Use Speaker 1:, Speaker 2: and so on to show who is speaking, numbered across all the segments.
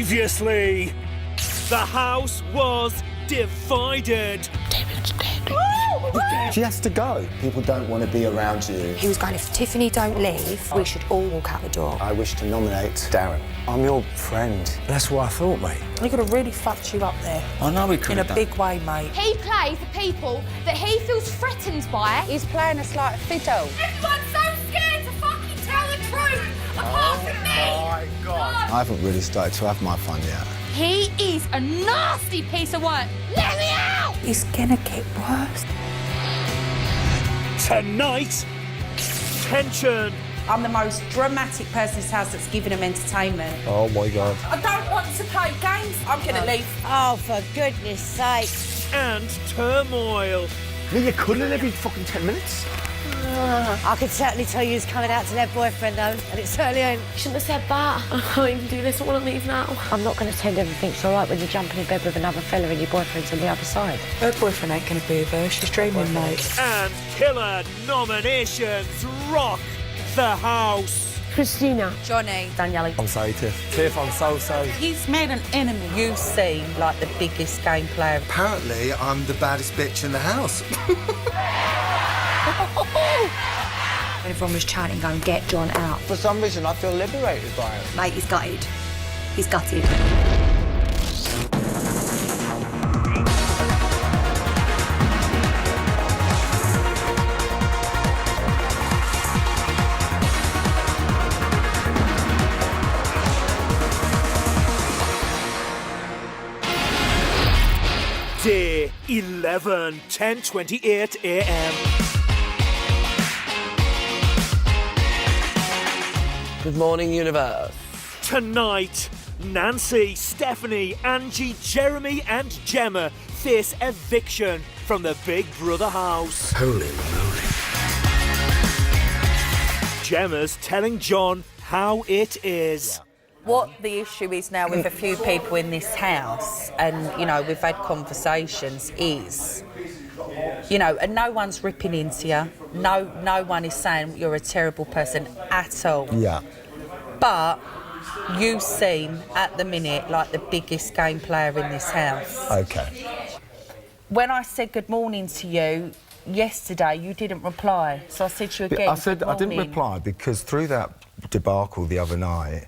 Speaker 1: Previously, the house was divided.
Speaker 2: David's dead.
Speaker 3: She has to go. People don't want to be around you.
Speaker 2: He was going, if Tiffany don't leave, we should all walk out the door.
Speaker 3: I wish to nominate Darren. I'm your friend.
Speaker 4: That's what I thought, mate.
Speaker 5: He could have really fucked you up there.
Speaker 4: I know he could
Speaker 5: In
Speaker 4: have
Speaker 5: a
Speaker 4: done.
Speaker 5: big way, mate.
Speaker 6: He plays the people that he feels threatened by.
Speaker 7: He's playing us like a fiddle.
Speaker 6: Everyone's so scared to fucking tell the truth, apart from me.
Speaker 3: My God. I haven't really started to have my fun yet.
Speaker 6: He is a nasty piece of work. Let me out!
Speaker 5: It's gonna get worse.
Speaker 1: Tonight, tension.
Speaker 5: I'm the most dramatic person in this house that's giving him entertainment.
Speaker 3: Oh my God.
Speaker 5: I don't want to play games. I'm gonna leave.
Speaker 8: Oh, for goodness sake.
Speaker 1: And turmoil.
Speaker 3: I mean, you couldn't every fucking 10 minutes.
Speaker 8: I could certainly tell you was coming out to their boyfriend, though, and it certainly ain't.
Speaker 9: You shouldn't have said that. I can't even do this. I want to leave now.
Speaker 8: I'm not going to pretend everything's all right when you're jumping in bed with another fella and your boyfriend's on the other side.
Speaker 5: Her boyfriend ain't gonna be with her. She's dreaming, mate.
Speaker 1: And killer nominations rock the house.
Speaker 9: Christina.
Speaker 6: Johnny.
Speaker 7: Danielle.
Speaker 3: I'm sorry, Tiff, I'm so sorry.
Speaker 5: He's made an enemy. You seem like the biggest game player.
Speaker 10: Apparently, I'm the baddest bitch in the house.
Speaker 2: When everyone was chanting, going, get John out.
Speaker 3: For some reason, I feel liberated by it.
Speaker 2: Mate, he's gutted. He's gutted.
Speaker 1: Day 11, 10:28 a.m.
Speaker 4: Good morning, universe.
Speaker 1: Tonight, Nancy, Stephanie, Angie, Jeremy and Gemma face eviction from the Big Brother house.
Speaker 4: Holy moly.
Speaker 1: Gemma's telling John how it is.
Speaker 5: What the issue is now with a few people in this house, and, you know, we've had conversations, is, you know, and no one's ripping into you. No one is saying you're a terrible person at all.
Speaker 3: Yeah.
Speaker 5: But you seem, at the minute, like the biggest game player in this house.
Speaker 3: Okay.
Speaker 5: When I said good morning to you yesterday, you didn't reply. So I said to you again,
Speaker 3: I said
Speaker 5: good
Speaker 3: I didn't
Speaker 5: morning.
Speaker 3: reply because through that debacle the other night,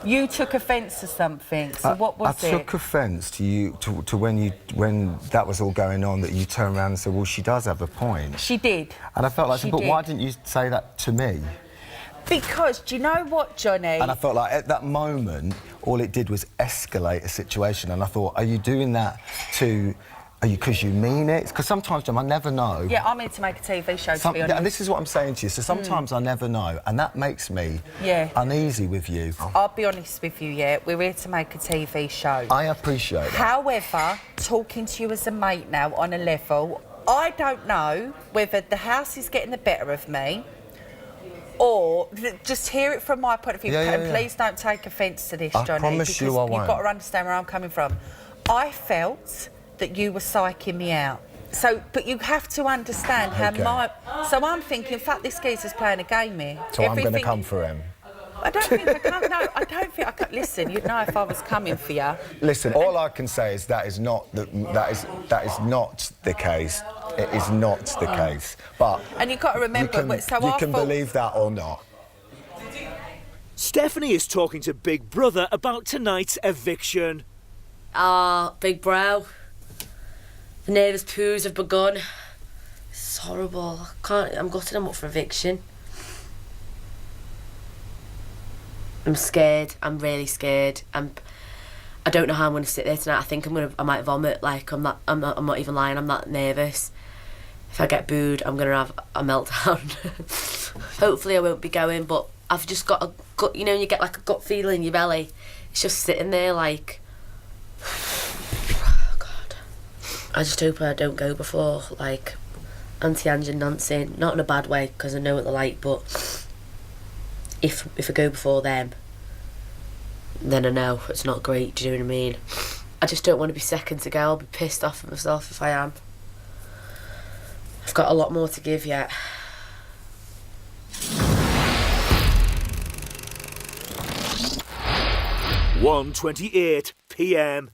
Speaker 5: You took offence to something, so what was
Speaker 3: I
Speaker 5: it?
Speaker 3: took offence to you to when that was all going on, that you turned around and said, well, she does have a point.
Speaker 5: She did.
Speaker 3: And I felt like,
Speaker 5: She
Speaker 3: but
Speaker 5: did.
Speaker 3: why didn't you say that to me?
Speaker 5: Because, do you know what, Johnny?
Speaker 3: And I felt like at that moment, all it did was escalate a situation. And I thought, are you doing that because you mean it? Because sometimes, Jim, I never know.
Speaker 5: Yeah, I'm here to make a TV show, to be honest.
Speaker 3: And this is what I'm saying to you. So sometimes I never know, and that makes me uneasy with you.
Speaker 5: I'll be honest with you, yeah, we're here to make a TV show.
Speaker 3: I appreciate that.
Speaker 5: However, talking to you as a mate now on a level, I don't know whether the house is getting the better of me or just hear it from my point of view. And please don't take offence to this,
Speaker 3: I
Speaker 5: Johnny.
Speaker 3: promise you I won't.
Speaker 5: You've got to understand where I'm coming from. I felt that you were psyching me out. So, but you have to understand how So I'm thinking, fuck, this geezer's playing a game here.
Speaker 3: So I'm going to come for him.
Speaker 5: I don't think I can. No, I don't think I can. Listen, you'd know if I was coming for you.
Speaker 3: Listen, all I can say is that is not the case. It is not the case. But
Speaker 5: and you've got to remember,
Speaker 3: you can believe that or not.
Speaker 1: Stephanie is talking to Big Brother about tonight's eviction.
Speaker 9: Big bro. The nervous poos have begun. It's horrible. I'm gutted I'm up for eviction. I'm scared. I'm really scared. I don't know how I'm going to sit there tonight. I think I might vomit. Like, I'm not even lying. I'm that nervous. If I get booed, I'm going to have a meltdown. Hopefully I won't be going, but I've just got a gut, you know, you get like a gut feeling in your belly. It's just sitting there like, oh God. I just hope I don't go before, like, Auntie Ange and Nancy. Not in a bad way, because I know what they're like, but if I go before them, then I know it's not great, do you know what I mean? I just don't want to be second to go. I'll be pissed off at myself if I am. I've got a lot more to give yet.
Speaker 1: 1:28 p.m.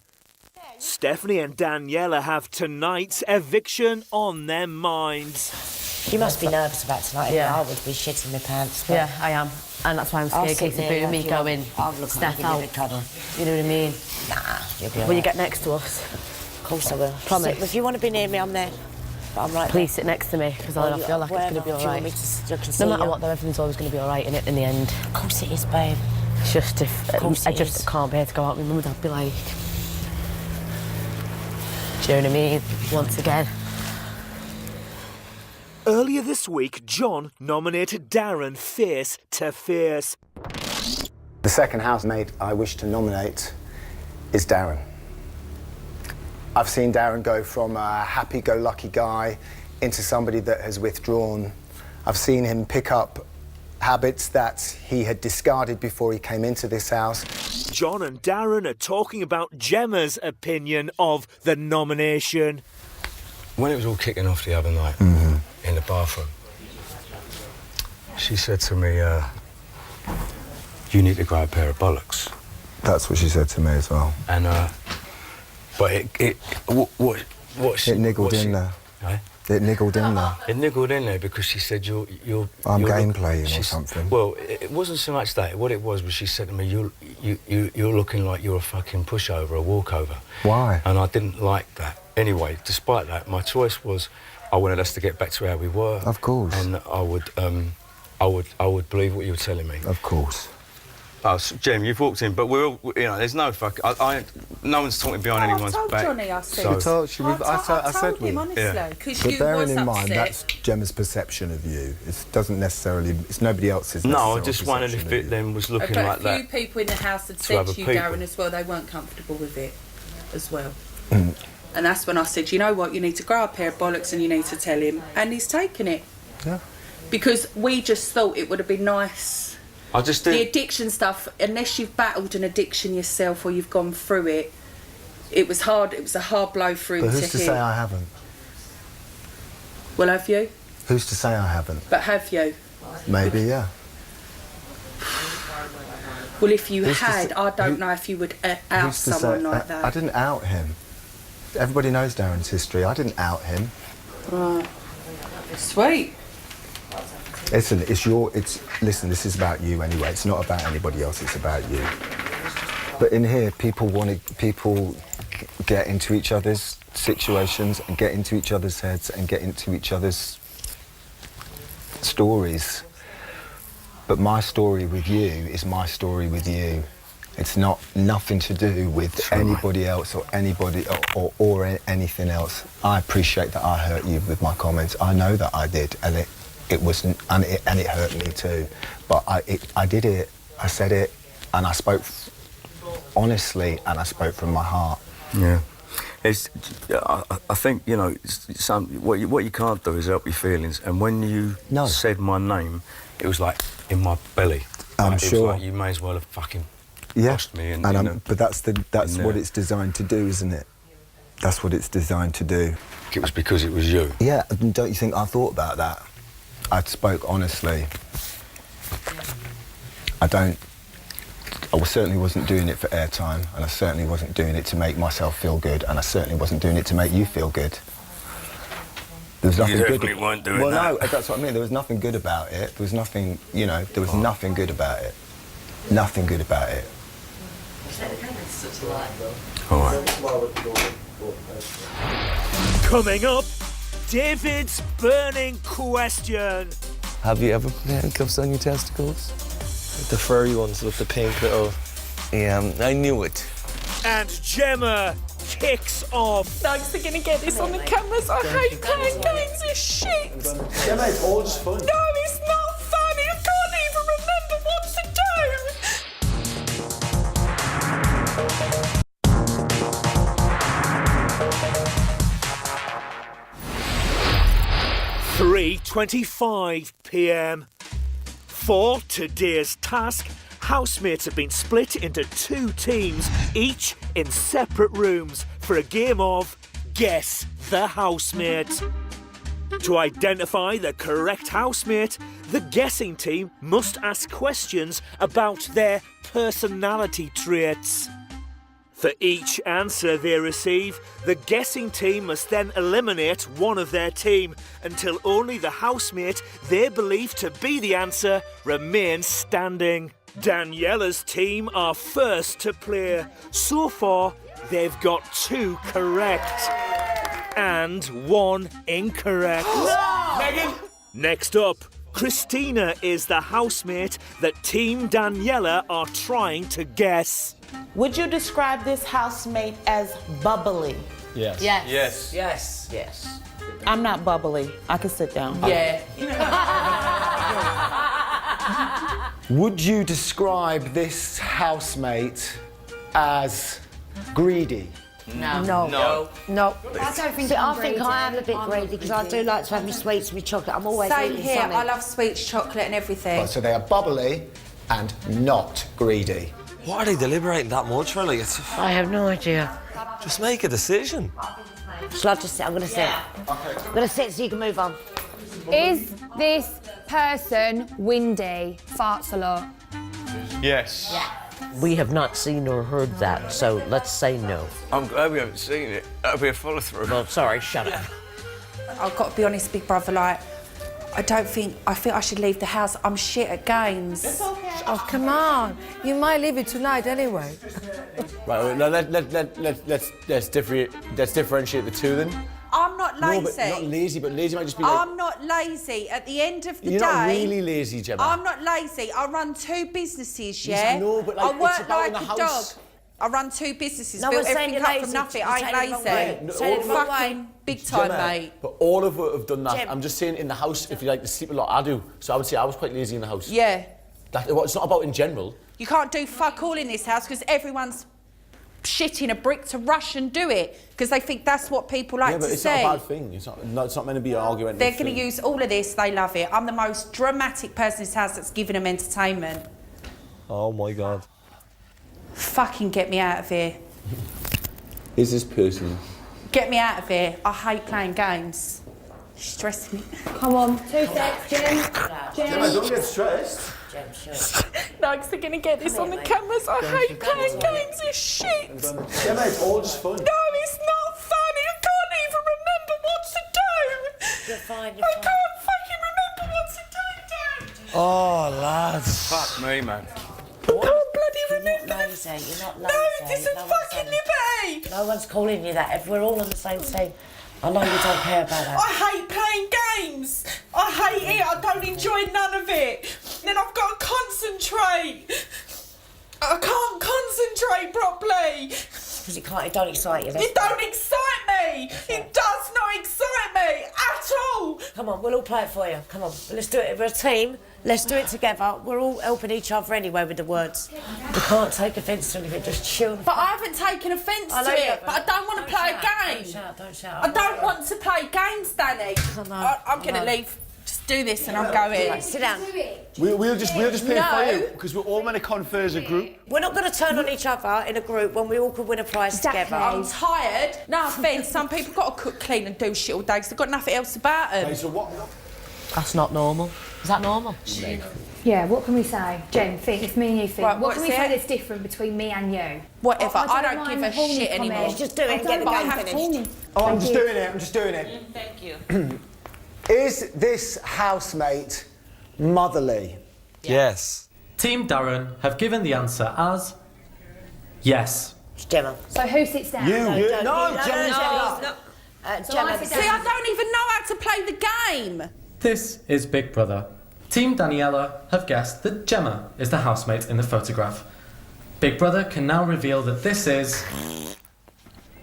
Speaker 1: Stephanie and Daniela have tonight's eviction on their minds.
Speaker 8: You must be nervous about tonight.
Speaker 9: Yeah.
Speaker 8: I would be shitting my pants. But
Speaker 9: Yeah, I am. And that's why I'm
Speaker 8: I'll
Speaker 9: scared.
Speaker 8: sit
Speaker 9: Keeps the
Speaker 8: there
Speaker 9: boot of me
Speaker 8: like you
Speaker 9: going,
Speaker 8: are. I'll look
Speaker 9: Steph
Speaker 8: give you a
Speaker 9: out.
Speaker 8: bit cuddle.
Speaker 9: You know what I mean?
Speaker 8: Nah, you'll be
Speaker 9: When
Speaker 8: alright.
Speaker 9: you get next to us,
Speaker 8: Of course I will.
Speaker 9: Promise.
Speaker 8: If you want to be near me, I'm there. But I'm right
Speaker 9: please sit next to me, because I feel like it's going to be all right. No matter what, though, everything's always going to be all right in the end.
Speaker 8: Of course it is, babe.
Speaker 9: It's just if
Speaker 8: course
Speaker 9: I
Speaker 8: it
Speaker 9: just
Speaker 8: is.
Speaker 9: can't bear to go out, my mum and dad be like, do you know what I mean? Once again.
Speaker 1: Earlier this week, John nominated Darren face to face.
Speaker 11: The second housemate I wish to nominate is Darren. I've seen Darren go from a happy-go-lucky guy into somebody that has withdrawn. I've seen him pick up habits that he had discarded before he came into this house.
Speaker 1: John and Darren are talking about Gemma's opinion of the nomination.
Speaker 4: When it was all kicking off the other night in the bathroom, she said to me, you need to grow a pair of bollocks.
Speaker 3: That's what she said to me as well.
Speaker 4: And, but what she...
Speaker 3: It niggled in there.
Speaker 4: Eh?
Speaker 3: It niggled in there.
Speaker 4: It niggled in there because she said you're
Speaker 3: I'm
Speaker 4: you're
Speaker 3: game playing or something.
Speaker 4: Well, it wasn't so much that. What it was she said to me, you're looking like you're a fucking pushover, a walkover.
Speaker 3: Why?
Speaker 4: And I didn't like that. Anyway, despite that, my choice was I wanted us to get back to how we were.
Speaker 3: Of course.
Speaker 4: And I would believe what you were telling me.
Speaker 3: Of course.
Speaker 4: Oh, Jem, you've walked in, but we're all, there's no fuck. No one's talking behind anyone's
Speaker 5: I told
Speaker 4: back.
Speaker 5: Johnny I said.
Speaker 4: So-
Speaker 3: You told, she was, I said
Speaker 5: told him,
Speaker 3: we.
Speaker 5: honestly,
Speaker 4: Yeah.
Speaker 5: because
Speaker 3: But
Speaker 5: you
Speaker 3: bearing
Speaker 5: was
Speaker 3: in mind,
Speaker 5: upset.
Speaker 3: that's Gemma's perception of you. It doesn't necessarily, it's nobody else's.
Speaker 4: No, I
Speaker 3: necessary
Speaker 4: just wondered if
Speaker 3: perception
Speaker 4: it
Speaker 3: of
Speaker 4: then was
Speaker 5: But
Speaker 4: looking
Speaker 5: a
Speaker 4: like
Speaker 5: few
Speaker 4: that.
Speaker 5: people in the house had
Speaker 4: to
Speaker 5: said
Speaker 4: other
Speaker 5: to you,
Speaker 4: people.
Speaker 5: Darren, as well, they weren't comfortable with it as well.
Speaker 3: Mm.
Speaker 5: And that's when I said, you know what, you need to grow a pair of bollocks and you need to tell him. And he's taken it.
Speaker 3: Yeah.
Speaker 5: Because we just thought it would have been nice.
Speaker 4: I just
Speaker 5: The
Speaker 4: did.
Speaker 5: addiction stuff, unless you've battled an addiction yourself or you've gone through it, it was hard. It was a hard blow for him
Speaker 3: But
Speaker 5: to
Speaker 3: who's to
Speaker 5: hear.
Speaker 3: say I haven't?
Speaker 5: Well, have you?
Speaker 3: Who's to say I haven't?
Speaker 5: But have you?
Speaker 3: Maybe, yeah.
Speaker 5: Well, if you
Speaker 3: Who's to
Speaker 5: had,
Speaker 3: say-
Speaker 5: I don't
Speaker 3: who-
Speaker 5: know if you would out
Speaker 3: Who's to
Speaker 5: someone
Speaker 3: say?
Speaker 5: like that.
Speaker 3: I didn't out him. Everybody knows Darren's history. I didn't out him.
Speaker 5: Right. Sweet.
Speaker 3: Listen, listen, this is about you anyway. It's not about anybody else, it's about you. But in here, people get into each other's situations and get into each other's heads and get into each other's stories. But my story with you is my story with you. It's nothing to do with anybody else or anybody or anything else. I appreciate that I hurt you with my comments. I know that I did, and it wasn't, and it hurt me too. But I did it. I said it, and I spoke honestly, and I spoke from my heart.
Speaker 4: Yeah. I think, what you can't do is help your feelings. And when you said my name, it was like in my belly.
Speaker 3: I'm
Speaker 4: It
Speaker 3: sure.
Speaker 4: was like you may as well have fucking
Speaker 3: Yeah,
Speaker 4: lost me.
Speaker 3: but that's what it's designed to do, isn't it? That's what it's designed to do.
Speaker 4: It was because it was you.
Speaker 3: Yeah, and don't you think I thought about that? I spoke honestly. I certainly wasn't doing it for airtime, and I certainly wasn't doing it to make myself feel good, and I certainly wasn't doing it to make you feel good. There was nothing
Speaker 4: You
Speaker 3: good.
Speaker 4: definitely weren't doing
Speaker 3: well,
Speaker 4: that.
Speaker 3: no, that's what I mean. There was nothing good about it. There was nothing, there was nothing good about it. Nothing good about it.
Speaker 4: All right.
Speaker 1: Coming up, David's burning question.
Speaker 12: Have you ever put handcuffs on your testicles? The furry ones with the pink little... Yeah, I knew it.
Speaker 1: And Gemma kicks off.
Speaker 6: Thanks for gonna get this on the cameras. I hate playing games. It's shit.
Speaker 10: Gemma, it's all just fun.
Speaker 6: No, it's not funny. I can't even remember what to do.
Speaker 1: 3:25 p.m. For today's task, housemates have been split into two teams, each in separate rooms, for a game of Guess the Housemate. To identify the correct housemate, the guessing team must ask questions about their personality traits. For each answer they receive, the guessing team must then eliminate one of their team until only the housemate they believe to be the answer remains standing. Daniela's team are first to play. So far, they've got 2 correct and 1 incorrect.
Speaker 10: Megan!
Speaker 1: Next up, Christina is the housemate that Team Daniela are trying to guess.
Speaker 13: Would you describe this housemate as bubbly?
Speaker 10: Yes.
Speaker 13: Yes.
Speaker 10: Yes.
Speaker 13: Yes. Yes. I'm not bubbly. I can sit down.
Speaker 5: Yeah.
Speaker 11: Would you describe this housemate as greedy?
Speaker 8: No.
Speaker 2: No.
Speaker 8: No.
Speaker 2: No. I don't think
Speaker 8: I think I am a bit greedy because I do like to have my sweets with chocolate. I'm always
Speaker 5: Same
Speaker 8: eating
Speaker 5: here.
Speaker 8: something.
Speaker 5: I love sweets, chocolate, and everything.
Speaker 11: Right, so they are bubbly and not greedy.
Speaker 12: Why are they deliberating that much, really?
Speaker 8: I have no idea.
Speaker 12: Just make a decision.
Speaker 8: Shall I just sit? I'm going to sit. I'm going to sit so you can move on.
Speaker 7: Is this person windy? Farts a lot?
Speaker 10: Yes.
Speaker 14: We have not seen or heard that, so let's say no.
Speaker 4: I'm glad we haven't seen it. That'll be a follow-through.
Speaker 14: Well, sorry, shut up.
Speaker 5: I've got to be honest, Big Brother, like, I think I should leave the house. I'm shit at games.
Speaker 13: It's okay.
Speaker 2: Oh, come on. You might leave it tonight anyway.
Speaker 10: Right, now let's differentiate the two then.
Speaker 5: I'm not lazy.
Speaker 10: No, but not lazy, but lazy might just be like...
Speaker 5: I'm not lazy. At the end of the
Speaker 10: You're
Speaker 5: day...
Speaker 10: not really lazy, Gemma.
Speaker 5: I'm not lazy. I run 2 businesses,
Speaker 10: Yes,
Speaker 5: yeah?
Speaker 10: I know, but, like,
Speaker 5: I work
Speaker 10: it's about
Speaker 5: like
Speaker 10: in the
Speaker 5: a
Speaker 10: house.
Speaker 5: dog. I run 2 businesses,
Speaker 8: No
Speaker 5: built
Speaker 8: one's saying
Speaker 5: everything
Speaker 8: you're
Speaker 5: up from
Speaker 8: lazy.
Speaker 5: nothing.
Speaker 8: You're
Speaker 5: I
Speaker 8: saying
Speaker 5: ain't
Speaker 8: it the wrong way.
Speaker 5: lazy.
Speaker 8: Saying it the wrong
Speaker 5: Fucking
Speaker 8: way.
Speaker 5: big time,
Speaker 10: Gemma,
Speaker 5: mate.
Speaker 10: But all of us have done that.
Speaker 8: Gem.
Speaker 10: I'm just saying in the house, if you like to sleep a lot, I do. So I would say I was quite lazy in the house.
Speaker 5: Yeah.
Speaker 10: It's not about in general.
Speaker 5: You can't do fuck all in this house because everyone's shitting a brick to rush and do it because they think that's what people like
Speaker 10: Yeah, but
Speaker 5: to
Speaker 10: it's
Speaker 5: see.
Speaker 10: not a bad thing. It's not meant to be an argument.
Speaker 5: They're going to use all of this. They love it. I'm the most dramatic person in this house that's giving them entertainment.
Speaker 12: Oh my God.
Speaker 5: Fucking get me out of here.
Speaker 10: Is this personal?
Speaker 5: Get me out of here. I hate playing games. It's stressing me.
Speaker 7: Come on. 2 seconds, Jen.
Speaker 10: Gemma, don't get stressed.
Speaker 5: No, because they're going to get this on the cameras. I hate playing games. It's shit.
Speaker 10: Gemma, it's all just fun.
Speaker 5: No, it's not funny. I can't even remember what to do.
Speaker 8: You're fine,
Speaker 5: I can't fucking remember what to do, Dad.
Speaker 12: Oh, lads.
Speaker 4: Fuck me, man.
Speaker 5: I can't bloody remember.
Speaker 8: You're not lazy. You're not lazy.
Speaker 5: No, this is
Speaker 8: No one's
Speaker 5: fucking
Speaker 8: saying-
Speaker 5: liberty.
Speaker 8: No one's calling you that. If we're all on the same team, I know you don't care about that.
Speaker 6: I hate playing games. I hate it. I don't enjoy none of it. Then I've got to concentrate. I can't concentrate properly.
Speaker 8: Because it don't excite you.
Speaker 6: It don't excite me. It does not excite me at all.
Speaker 8: Come on, we'll all play it for you. Come on, let's do it. We're a team. Let's do it together. We're all helping each other anyway with the words. You can't take offence to anything. Just chill.
Speaker 6: But I haven't taken offence
Speaker 8: I know
Speaker 6: to
Speaker 8: you
Speaker 6: it.
Speaker 8: haven't.
Speaker 6: But I don't want to play a game.
Speaker 8: Don't shout, don't shout.
Speaker 6: I don't want to play games, Danny. I'm going to leave. Just do this and I'm going.
Speaker 8: Right, sit down.
Speaker 10: We'll just play it for you because we're all meant to confer as a group.
Speaker 8: We're not going to turn on each other in a group when we all could win a prize together.
Speaker 6: I'm tired. No offence, some people got to cook, clean and do shit all day because they've got nothing else about them.
Speaker 10: Right, so what?
Speaker 14: That's not normal. Is that normal?
Speaker 7: Yeah, what can we say? Jen, think, if me and you think.
Speaker 5: Right,
Speaker 7: what can we
Speaker 5: what's
Speaker 7: say
Speaker 5: it?
Speaker 7: that's different between me and you?
Speaker 5: Whatever, I don't
Speaker 7: mind
Speaker 5: give a
Speaker 7: horny
Speaker 5: shit anymore.
Speaker 7: comments.
Speaker 8: Just do it and get the
Speaker 5: But I
Speaker 8: game
Speaker 5: have
Speaker 8: finished.
Speaker 11: Oh, I'm just doing it. I'm just doing it.
Speaker 5: Thank you.
Speaker 11: Is this housemate motherly?
Speaker 12: Yes.
Speaker 15: Team Darren have given the answer as yes.
Speaker 8: It's Gemma.
Speaker 7: So who sits down?
Speaker 11: No, Gemma.
Speaker 8: Gemma. Gemma.
Speaker 5: See, I don't even know how to play the game.
Speaker 15: This is Big Brother. Team Daniela have guessed that Gemma is the housemate in the photograph. Big Brother can now reveal that this is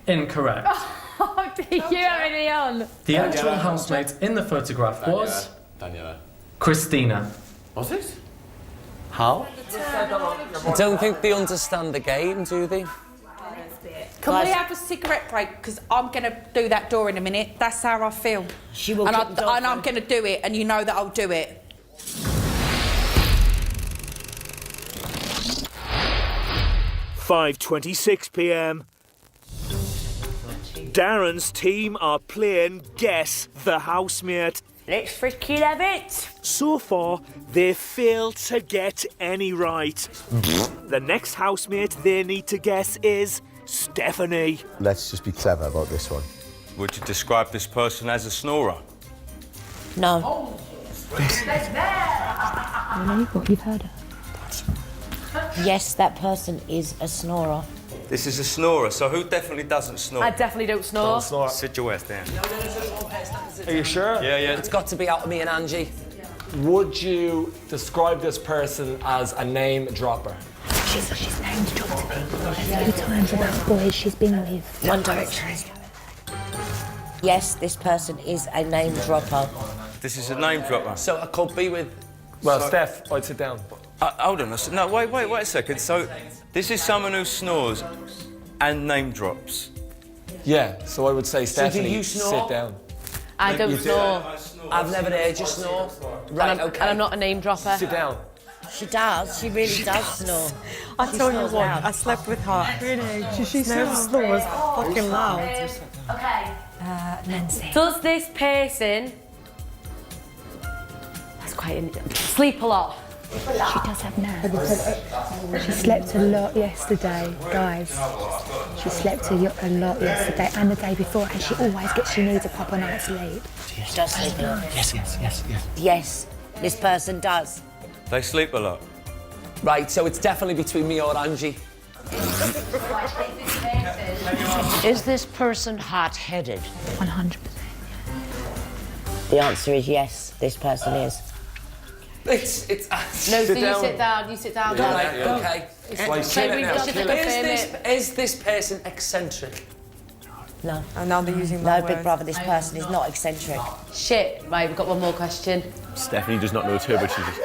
Speaker 15: incorrect.
Speaker 7: Oh, did you have any on?
Speaker 15: The actual housemate in the photograph was
Speaker 10: Daniela.
Speaker 15: Christina.
Speaker 10: Was it?
Speaker 12: How?
Speaker 16: I don't think they understand the game, do they?
Speaker 5: Can we have a cigarette break? Because I'm going to do that door in a minute. That's how I feel.
Speaker 8: She will
Speaker 5: and
Speaker 8: kick the door
Speaker 5: I'm going to do it, and you know that I'll do it.
Speaker 1: .5:26 p.m. Darren's team are playing Guess the Housemate.
Speaker 8: Let's freaking have it.
Speaker 1: So far, they've failed to get any right. The next housemate they need to guess is Stephanie.
Speaker 17: Let's just be clever about this one.
Speaker 4: Would you describe this person as a snorer?
Speaker 8: No.
Speaker 7: You've heard her.
Speaker 8: Yes, that person is a snorer.
Speaker 4: This is a snorer, so who definitely doesn't snore?
Speaker 18: I definitely don't snore.
Speaker 4: Sit your ass down.
Speaker 12: Are you sure?
Speaker 4: Yeah.
Speaker 16: It's got to be out of me and Angie.
Speaker 12: Would you describe this person as a name dropper?
Speaker 7: She's named dropped to me. A few times about boys she's been with.
Speaker 8: One Direction. Yes, this person is a name dropper.
Speaker 4: This is a name dropper.
Speaker 16: So I could be with...
Speaker 12: Well, Steph, I'd sit down.
Speaker 4: Hold on. No, wait a second. So, this is someone who snores and name drops.
Speaker 12: Yeah, so I would say,
Speaker 16: So do
Speaker 12: Stephanie,
Speaker 16: you snore?
Speaker 12: sit down.
Speaker 18: I don't snore.
Speaker 16: I've never heard you snore. Right, okay.
Speaker 18: And I'm not a name dropper.
Speaker 12: Sit down.
Speaker 8: She does. She really does snore.
Speaker 6: I
Speaker 8: She
Speaker 6: tell you
Speaker 8: snores
Speaker 6: what,
Speaker 8: loud.
Speaker 6: I slept with her. Really? She snores fucking loud.
Speaker 18: Okay.
Speaker 7: Nancy.
Speaker 18: Does this person... That's quite... Sleep a lot?
Speaker 7: She does have nerves. She slept a lot yesterday, guys. She slept a lot yesterday and the day before, and she needs a proper night's sleep.
Speaker 8: She does sleep a lot.
Speaker 17: Yes.
Speaker 8: Yes, this person does.
Speaker 4: They sleep a lot.
Speaker 16: Right, so it's definitely between me or Angie.
Speaker 14: Is this person hot-headed?
Speaker 7: 100%.
Speaker 8: The answer is yes, this person is.
Speaker 16: It's
Speaker 18: No, so you sit down. You sit down.
Speaker 16: Right, okay.
Speaker 18: It's
Speaker 16: Is this person eccentric?
Speaker 8: No.
Speaker 6: And now they're using
Speaker 8: No, Big Brother, this person is not eccentric.
Speaker 18: Shit. Right, we've got one more question.
Speaker 17: Stephanie does not know her, but she just...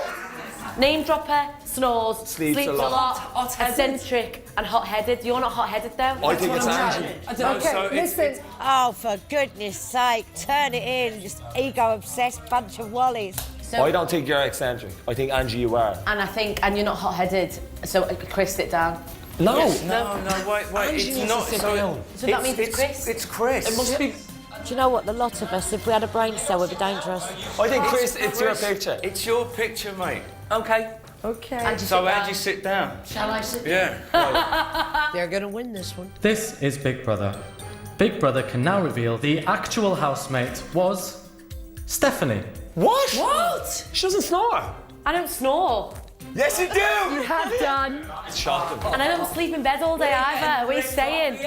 Speaker 18: Name dropper, snores, sleeps a lot,
Speaker 8: hot-headed.
Speaker 18: eccentric and hot-headed. You're not hot-headed though.
Speaker 12: I think it's Angie.
Speaker 16: I don't know.
Speaker 4: So
Speaker 8: Listen. Oh, for goodness sake, turn it in. Just ego-obsessed bunch of wallies.
Speaker 18: So,
Speaker 12: I don't think you're eccentric. I think, Angie, you are.
Speaker 18: and you're not hot-headed. So Chris, sit down.
Speaker 12: No.
Speaker 4: No, wait.
Speaker 12: Angie
Speaker 4: It's
Speaker 12: needs
Speaker 4: not.
Speaker 12: to sit
Speaker 4: So,
Speaker 12: down.
Speaker 18: So that means it's Chris.
Speaker 4: It's Chris.
Speaker 16: It must be...
Speaker 8: Do you know what? The lot of us, if we had a brain cell, would be dangerous.
Speaker 12: I think, Chris, it's your picture.
Speaker 4: It's your picture, mate.
Speaker 16: Okay.
Speaker 6: Okay.
Speaker 4: So Angie, sit down.
Speaker 18: Shall I sit?
Speaker 4: Yeah.
Speaker 14: They're going to win this one.
Speaker 15: This is Big Brother. Big Brother can now reveal the actual housemate was Stephanie.
Speaker 12: What?
Speaker 18: What?
Speaker 12: She doesn't snore.
Speaker 18: I don't snore.
Speaker 12: Yes, you do.
Speaker 18: You have done.
Speaker 12: It's shocking.
Speaker 18: And I don't sleep in bed all day either. What are you saying?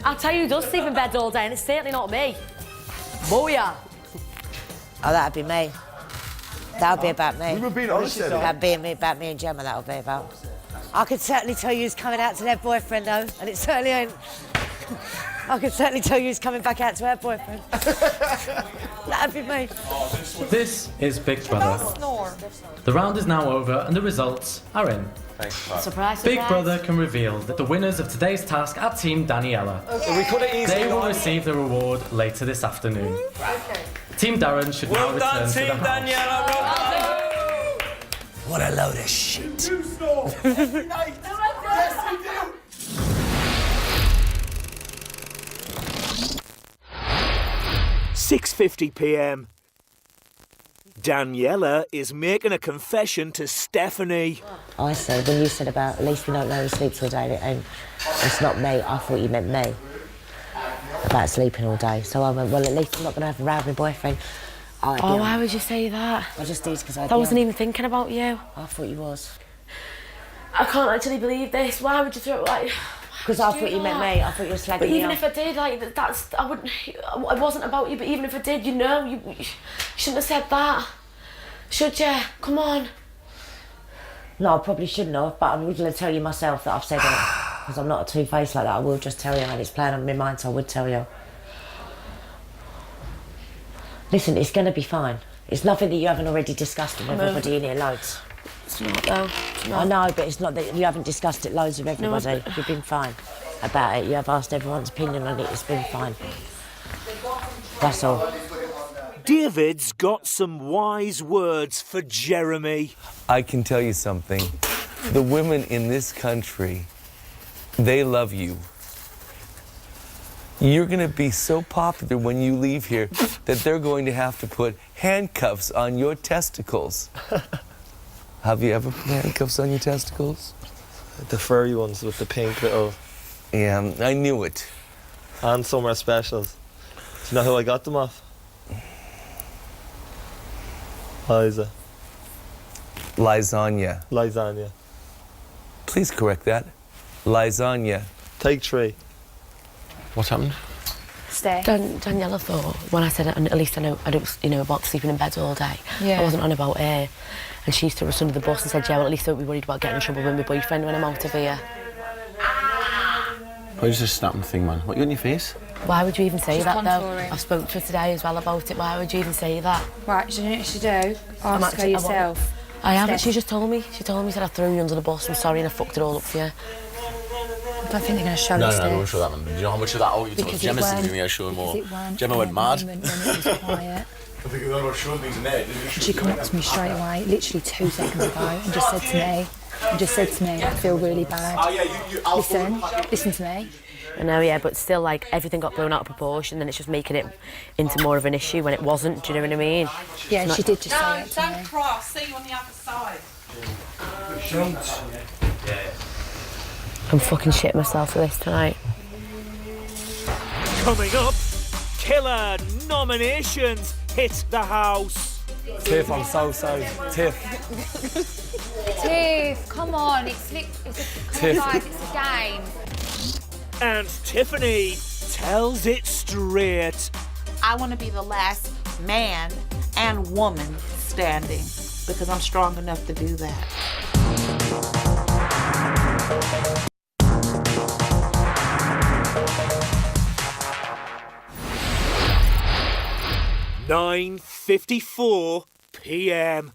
Speaker 18: I'll tell you who does sleep in bed all day, and it's certainly not me. Booyah.
Speaker 8: Oh, that'd be me. That would be about me.
Speaker 17: We were being honest there.
Speaker 8: That'd be me, about me and Gemma, that would be about. I could certainly tell you who's coming out to their boyfriend, though, and it certainly ain't. I could certainly tell you who's coming back out to her boyfriend. That'd be me.
Speaker 15: This is Big Brother. The round is now over and the results are in.
Speaker 18: Surprise,
Speaker 15: Big
Speaker 18: surprise.
Speaker 15: Brother can reveal that the winners of today's task are Team Daniela.
Speaker 12: We could have easily
Speaker 15: They will
Speaker 12: gone.
Speaker 15: receive the reward later this afternoon. Team Darren should now
Speaker 4: Well
Speaker 15: return
Speaker 4: done,
Speaker 15: to the
Speaker 4: Team
Speaker 15: house.
Speaker 4: Daniela. Well done.
Speaker 16: What a load of shit.
Speaker 17: You snore. Every night. Yes, you do.
Speaker 1: 6:50 p.m. Daniela is making a confession to Stephanie.
Speaker 8: I said, when you said about, at least we don't know who sleeps all day, and it's not me, I thought you meant me. About sleeping all day. So I went, well, at least I'm not going to have a row with my boyfriend.
Speaker 18: Oh, why would you say that?
Speaker 8: I just did because I
Speaker 18: wasn't even thinking about you.
Speaker 8: I thought you was.
Speaker 18: I can't actually believe this. Why would you throw it like...
Speaker 8: Because I thought you meant me. I thought you were slagging
Speaker 18: But
Speaker 8: me
Speaker 18: even
Speaker 8: off.
Speaker 18: if I did, like, that's... I wouldn't... It wasn't about you, but even if I did, you know, you shouldn't have said that. Should you? Come on.
Speaker 8: No, I probably shouldn't have, but I'm going to tell you myself that I've said it. Because I'm not a two-faced like that. I will just tell you, and it's playing on my mind, so I would tell you. Listen, it's going to be fine. It's nothing that you haven't already discussed with everybody in here loads.
Speaker 18: It's not, though. It's not.
Speaker 8: I know, but it's not that you haven't discussed it loads with everybody. You've been fine about it. You have asked everyone's opinion on it. It's been fine. That's all.
Speaker 1: David's got some wise words for Jeremy.
Speaker 19: I can tell you something. The women in this country, they love you. You're going to be so popular when you leave here that they're going to have to put handcuffs on your testicles. Have you ever put handcuffs on your testicles?
Speaker 12: The furry ones with the pink little...
Speaker 19: Yeah, I knew it.
Speaker 12: And summer specials. Do you know who I got them off? Liza.
Speaker 19: Lasagna.
Speaker 12: Lasagna.
Speaker 19: Please correct that. Lasagna.
Speaker 12: Take 3.
Speaker 17: What happened?
Speaker 7: Stay.
Speaker 18: Daniela thought, when I said it, at least I don't, you know, about sleeping in bed all day.
Speaker 7: Yeah.
Speaker 18: I wasn't on about her. And she threw us under the bus and said, yeah, well, at least I won't be worried about getting in trouble with my boyfriend when I'm out of here.
Speaker 17: Why is this snapping thing, man? What, you on your face?
Speaker 18: Why would you even say
Speaker 7: She's
Speaker 18: that, though?
Speaker 7: contouring.
Speaker 18: I spoke to her today as well about it. Why would you even say that?
Speaker 7: Right, so you know what you should do? Ask her yourself.
Speaker 18: I haven't.
Speaker 7: Steph.
Speaker 18: She just told me. She told me, said I threw you under the bus. I'm sorry and I fucked it all up for you.
Speaker 7: I don't think they're going to show
Speaker 10: No,
Speaker 7: us
Speaker 10: no, they
Speaker 7: this.
Speaker 10: won't show that, man. Do you know how much of that? Oh, you told
Speaker 7: Because
Speaker 10: Gemma
Speaker 7: it
Speaker 10: said to
Speaker 7: weren't-
Speaker 10: me, I'll show more.
Speaker 7: because it weren't
Speaker 10: Gemma went
Speaker 7: at
Speaker 10: mad.
Speaker 7: the moment when it was quiet.
Speaker 10: I think you were showing things in there.
Speaker 7: She came up to me straight away, literally 2 seconds ago, and just said to me, I feel really bad.
Speaker 10: Oh, yeah,
Speaker 7: Listen to me.
Speaker 18: I know, yeah, but still, like, everything got blown out of proportion, and it's just making it into more of an issue when it wasn't. Do you know what I mean?
Speaker 7: Yeah,
Speaker 18: It's
Speaker 7: she
Speaker 18: not-
Speaker 7: did just say it to
Speaker 6: Don't
Speaker 7: me.
Speaker 6: cry, I'll see you on the other side.
Speaker 18: I'm fucking shitting myself for this tonight.
Speaker 1: Coming up, killer nominations hit the house.
Speaker 12: Tiff, I'm so sorry. Tiff.
Speaker 7: Tiff, come on, it's a guys, it's a game.
Speaker 1: And Tiffany tells it straight.
Speaker 13: I want to be the last man and woman standing because I'm strong enough to do that.
Speaker 1: (9:54 p.m).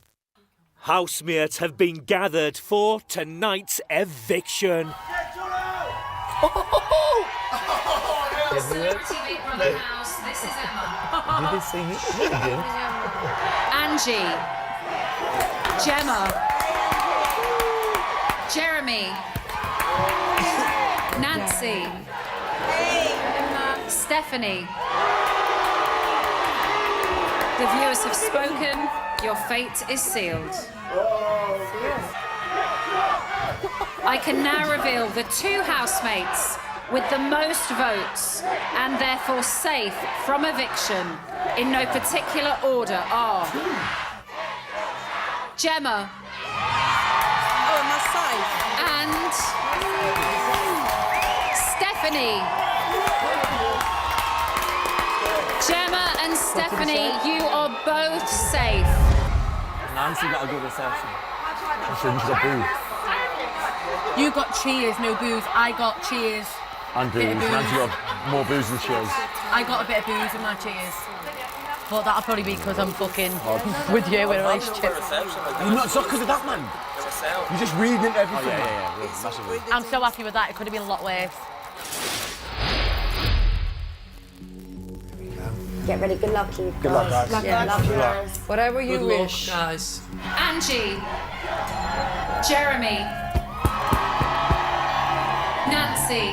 Speaker 1: Housemates have been gathered for tonight's eviction.
Speaker 20: Celebrity Big Brother house, this is Emma.
Speaker 19: Did they say it? No, they didn't.
Speaker 20: Angie. Gemma. Jeremy. Nancy. Stephanie. The viewers have spoken. Your fate is sealed. I can now reveal the 2 housemates with the most votes and therefore safe from eviction in no particular order are Gemma and Stephanie. Gemma and Stephanie, you are both safe.
Speaker 10: Nancy got a good reception. She got booze.
Speaker 21: You got cheers, no booze. I got cheers.
Speaker 10: And booze.
Speaker 21: Bit of booze.
Speaker 10: Nancy got more booze than cheers.
Speaker 21: I got a bit of booze in my cheers. But that'll probably be because I'm fucking with you in a relationship.
Speaker 10: It's not because of that, man. You're just reading into everything. Yeah. Massively.
Speaker 21: I'm so happy with that. It could have been a lot worse.
Speaker 8: Get ready. Good luck, you
Speaker 11: Good luck, guys.
Speaker 8: Yeah, love you, guys.
Speaker 21: Whatever you
Speaker 20: Good luck,
Speaker 21: wish.
Speaker 20: guys. Angie. Jeremy. Nancy.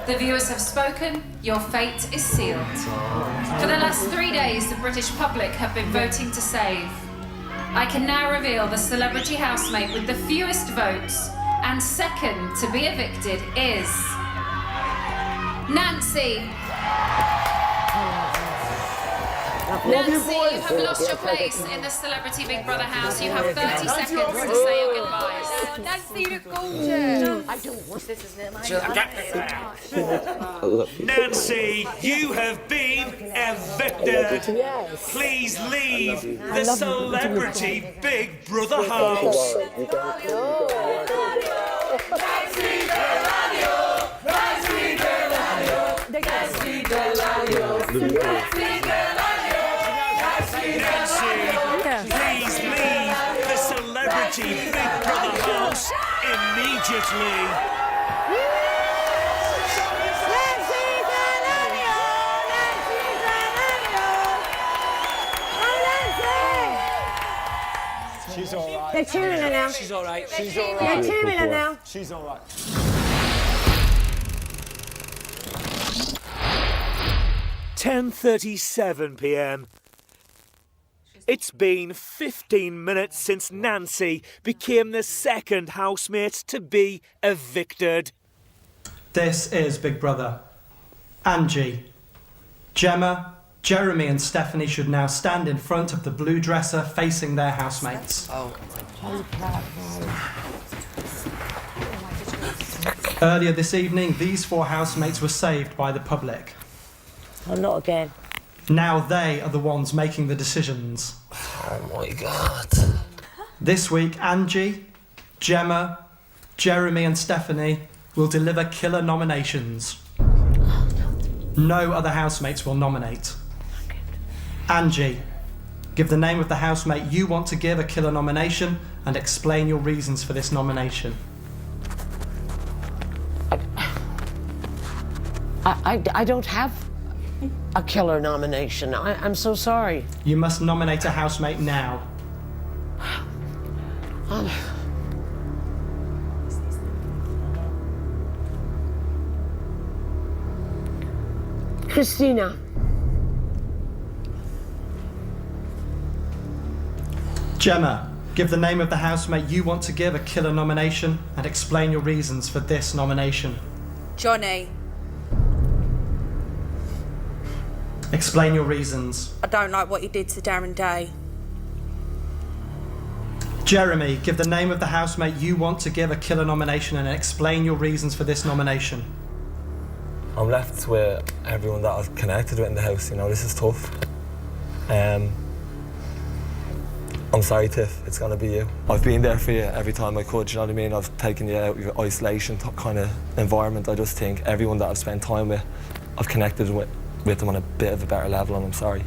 Speaker 20: The viewers have spoken. Your fate is sealed. For the last 3 days, the British public have been voting to save. I can now reveal the celebrity housemate with the fewest votes and second to be evicted is Nancy. Nancy, you have lost your place in the Celebrity Big Brother house. You have 30 seconds to say your goodbyes.
Speaker 21: Nancy, the culture.
Speaker 8: I don't watch this, isn't it,
Speaker 1: Nancy, you have been evicted. Please leave the Celebrity Big Brother house. Please leave the Celebrity Big Brother house immediately.
Speaker 11: She's all right.
Speaker 8: They're cheering her now.
Speaker 11: She's all right. She's all
Speaker 8: They're
Speaker 11: right.
Speaker 8: cheering her now.
Speaker 11: She's all right.
Speaker 1: 10:37 p.m. It's been 15 minutes since Nancy became the second housemate to be evicted.
Speaker 15: This is Big Brother. Angie, Gemma, Jeremy and Stephanie should now stand in front of the blue dresser facing their housemates. Earlier this evening, these 4 housemates were saved by the public.
Speaker 8: Oh, not again.
Speaker 15: Now they are the ones making the decisions.
Speaker 12: Oh my God.
Speaker 15: This week, Angie, Gemma, Jeremy and Stephanie will deliver killer nominations. No other housemates will nominate. Angie, give the name of the housemate you want to give a killer nomination and explain your reasons for this nomination.
Speaker 14: I don't have a killer nomination. I'm so sorry.
Speaker 15: You must nominate a housemate now.
Speaker 14: Christina.
Speaker 15: Gemma, give the name of the housemate you want to give a killer nomination and explain your reasons for this nomination.
Speaker 5: Johnny.
Speaker 15: Explain your reasons.
Speaker 5: I don't like what he did to Darren Day.
Speaker 15: Jeremy, give the name of the housemate you want to give a killer nomination and explain your reasons for this nomination.
Speaker 12: I'm left with everyone that I've connected with in the house, you know, this is tough. I'm sorry, Tiff, it's gonna be you. I've been there for you every time I could, you know what I mean? I've taken you out of your isolation kind of environment. I just think everyone that I've spent time with, I've connected with them on a bit of a better level, and I'm sorry.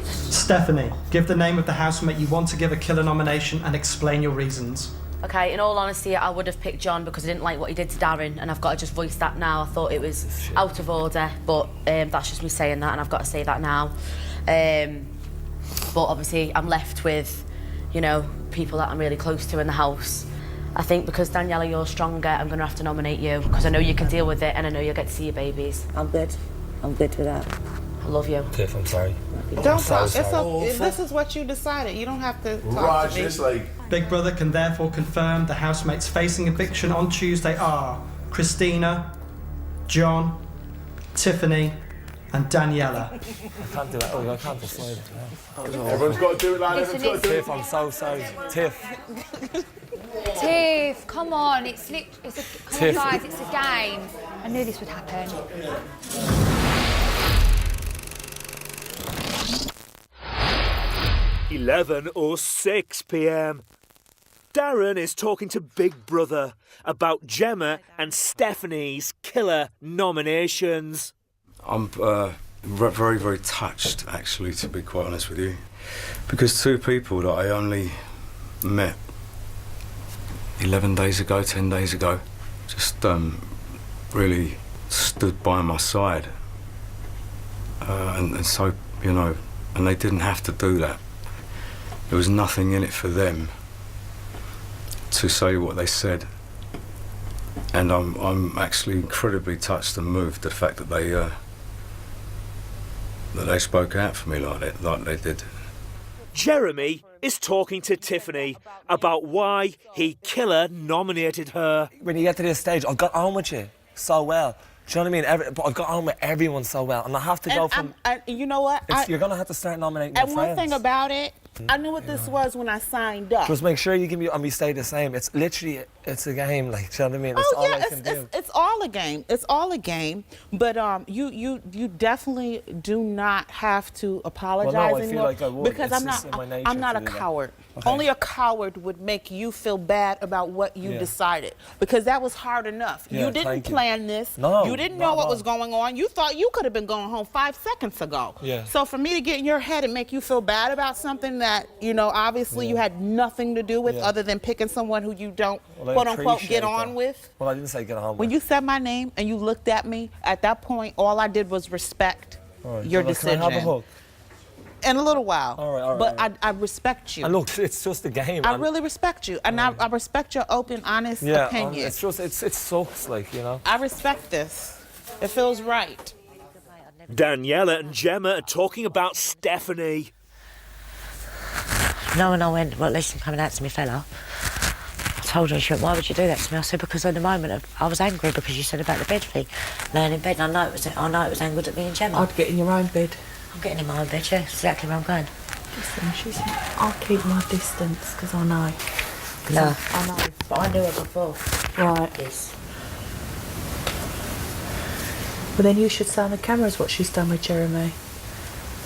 Speaker 15: Stephanie, give the name of the housemate you want to give a killer nomination and explain your reasons.
Speaker 18: Okay, in all honesty, I would have picked John because I didn't like what he did to Darren, and I've got to just voice that now. I thought it was out of order, but that's just me saying that, and I've got to say that now. But obviously, I'm left with, you know, people that I'm really close to in the house. I think because, Daniela, you're stronger, I'm going to have to nominate you because I know you can deal with it and I know you'll get to see your babies.
Speaker 8: I'm good. I'm good with that.
Speaker 18: I love you.
Speaker 12: Tiff, I'm sorry.
Speaker 13: Don't talk. This is what you decided. You don't have to talk to me.
Speaker 15: Big Brother can therefore confirm the housemates facing eviction on Tuesday are Christina, John, Tiffany, and Daniela.
Speaker 12: I can't do that. Oh, I can't decide.
Speaker 10: Everyone's got to do it, lad. Everyone's got to do it.
Speaker 12: Tiff, I'm so sorry. Tiff.
Speaker 7: Tiff, come on, come
Speaker 12: Tiff.
Speaker 7: on guys, it's a game. I knew this would happen.
Speaker 1: 11:06 p.m. Darren is talking to Big Brother about Gemma and Stephanie's killer nominations.
Speaker 4: I'm very, very touched, actually, to be quite honest with you, because 2 people that I only met 11 days ago, 10 days ago, just really stood by my side. And so, you know, and they didn't have to do that. There was nothing in it for them to say what they said. And I'm actually incredibly touched and moved, the fact that they spoke out for me like they did.
Speaker 1: Jeremy is talking to Tiffany about why he killer nominated her.
Speaker 12: When you get to this stage, I've got on with you so well. Do you know what I mean? But I've got on with everyone so well, and I have to go from.
Speaker 13: You know what?
Speaker 12: You're gonna have to start nominating your
Speaker 13: And
Speaker 12: friends.
Speaker 13: one thing about it, I knew what this was when I signed up.
Speaker 12: Just make sure you give me and we stay the same. It's literally it's a game, like, do you know what I mean? It's all I can do.
Speaker 13: It's all a game. It's all a game. But you definitely do not have to apologize
Speaker 12: Well, no, I
Speaker 13: anymore
Speaker 12: feel like I would.
Speaker 13: because
Speaker 12: It's in my nature
Speaker 13: I'm not
Speaker 12: to
Speaker 13: a
Speaker 12: do that.
Speaker 13: coward.
Speaker 12: Okay.
Speaker 13: Only a coward would make you feel bad about what you decided, because that was hard enough.
Speaker 12: Yeah,
Speaker 13: you didn't
Speaker 12: thank you.
Speaker 13: plan this.
Speaker 12: No,
Speaker 13: you didn't
Speaker 12: not
Speaker 13: know
Speaker 12: at
Speaker 13: what
Speaker 12: all.
Speaker 13: was going on. You thought you could have been going home 5 seconds ago.
Speaker 12: Yeah.
Speaker 13: So for me to get in your head and make you feel bad about something that, you know, obviously you had nothing to do with other than picking someone who you don't,
Speaker 12: Well, I
Speaker 13: quote unquote,
Speaker 12: appreciate
Speaker 13: get on
Speaker 12: that.
Speaker 13: with.
Speaker 12: Well, I didn't say get on with.
Speaker 13: When you said my name and you looked at me, at that point, all I did was respect
Speaker 12: All right,
Speaker 13: your
Speaker 12: well,
Speaker 13: decision.
Speaker 12: Can I have a hug?
Speaker 13: In a little while.
Speaker 12: All right,
Speaker 13: but I respect you.
Speaker 12: And look, it's just a game.
Speaker 13: I really respect you, and I respect your open, honest opinion.
Speaker 12: It's just it sucks, like, you know.
Speaker 13: I respect this. It feels right.
Speaker 1: Daniela and Gemma are talking about Stephanie.
Speaker 8: No, and I went, well, at least I'm coming out to me fella. I told her, she went, why would you do that to me? I said, because in the moment I was angry because you said about the bed thing. Laying in bed, and I know it was angered at me and Gemma.
Speaker 6: I'd get in your own bed.
Speaker 8: I'm getting in my own bed, yeah, that's exactly where I'm going.
Speaker 6: Listen, I'll keep my distance because I know.
Speaker 8: No.
Speaker 6: I know.
Speaker 8: But I knew her before.
Speaker 6: Right.
Speaker 8: Yes.
Speaker 6: Well, then you should say on the cameras what she's done with Jeremy.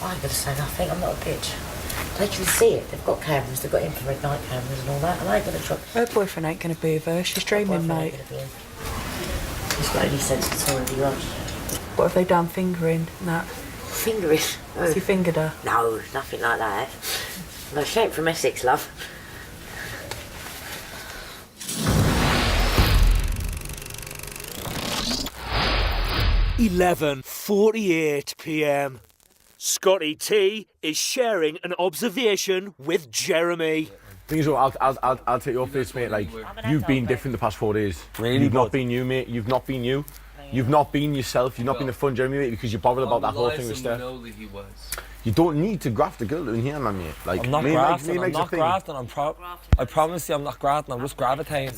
Speaker 8: I ain't going to say nothing, I'm not a bitch. They can see it, they've got cameras, they've got infrared night cameras and all that, and I ain't going to try.
Speaker 6: Her boyfriend ain't going to be with her, she's dreaming, mate.
Speaker 8: He's got any sense at all, have you right?
Speaker 6: What have they done, fingering? No.
Speaker 8: Fingering?
Speaker 6: Has he fingered her?
Speaker 8: No, nothing like that. No, she ain't from Essex, love.
Speaker 1: 11:48 p.m. Scotty T is sharing an observation with Jeremy.
Speaker 10: Thing is, I'll take your face, mate. Like, you've been different the past 4 days.
Speaker 12: Really
Speaker 10: You've
Speaker 12: good.
Speaker 10: not been you, mate. You've not been you. You've not been yourself. You've not been a fun Jeremy, mate, because you're bothered about that whole thing with Steph. You don't need to graft a girl in here, man, mate. Like,
Speaker 12: I'm not grafting, I promise you I'm not grafting, I'm just gravitating.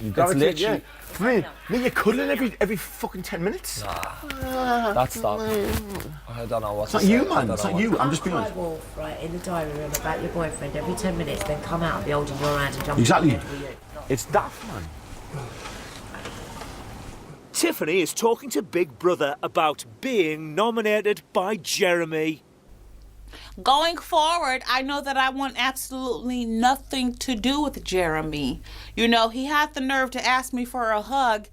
Speaker 10: You
Speaker 12: It's
Speaker 10: gravitate, yeah.
Speaker 12: literally...
Speaker 10: Mate, you're cuddling every fucking 10 minutes.
Speaker 12: Nah, that's stop. I don't know what
Speaker 10: It's not you, man. It's not you. I'm just being honest.
Speaker 8: Wolf, right, in the diary room about your boyfriend every 10 minutes, then come out and be holding your hand and jump
Speaker 10: Exactly.
Speaker 8: in the bed with you.
Speaker 10: It's daft, man.
Speaker 1: Tiffany is talking to Big Brother about being nominated by Jeremy.
Speaker 13: Going forward, I know that I want absolutely nothing to do with Jeremy. You know, he had the nerve to ask me for a hug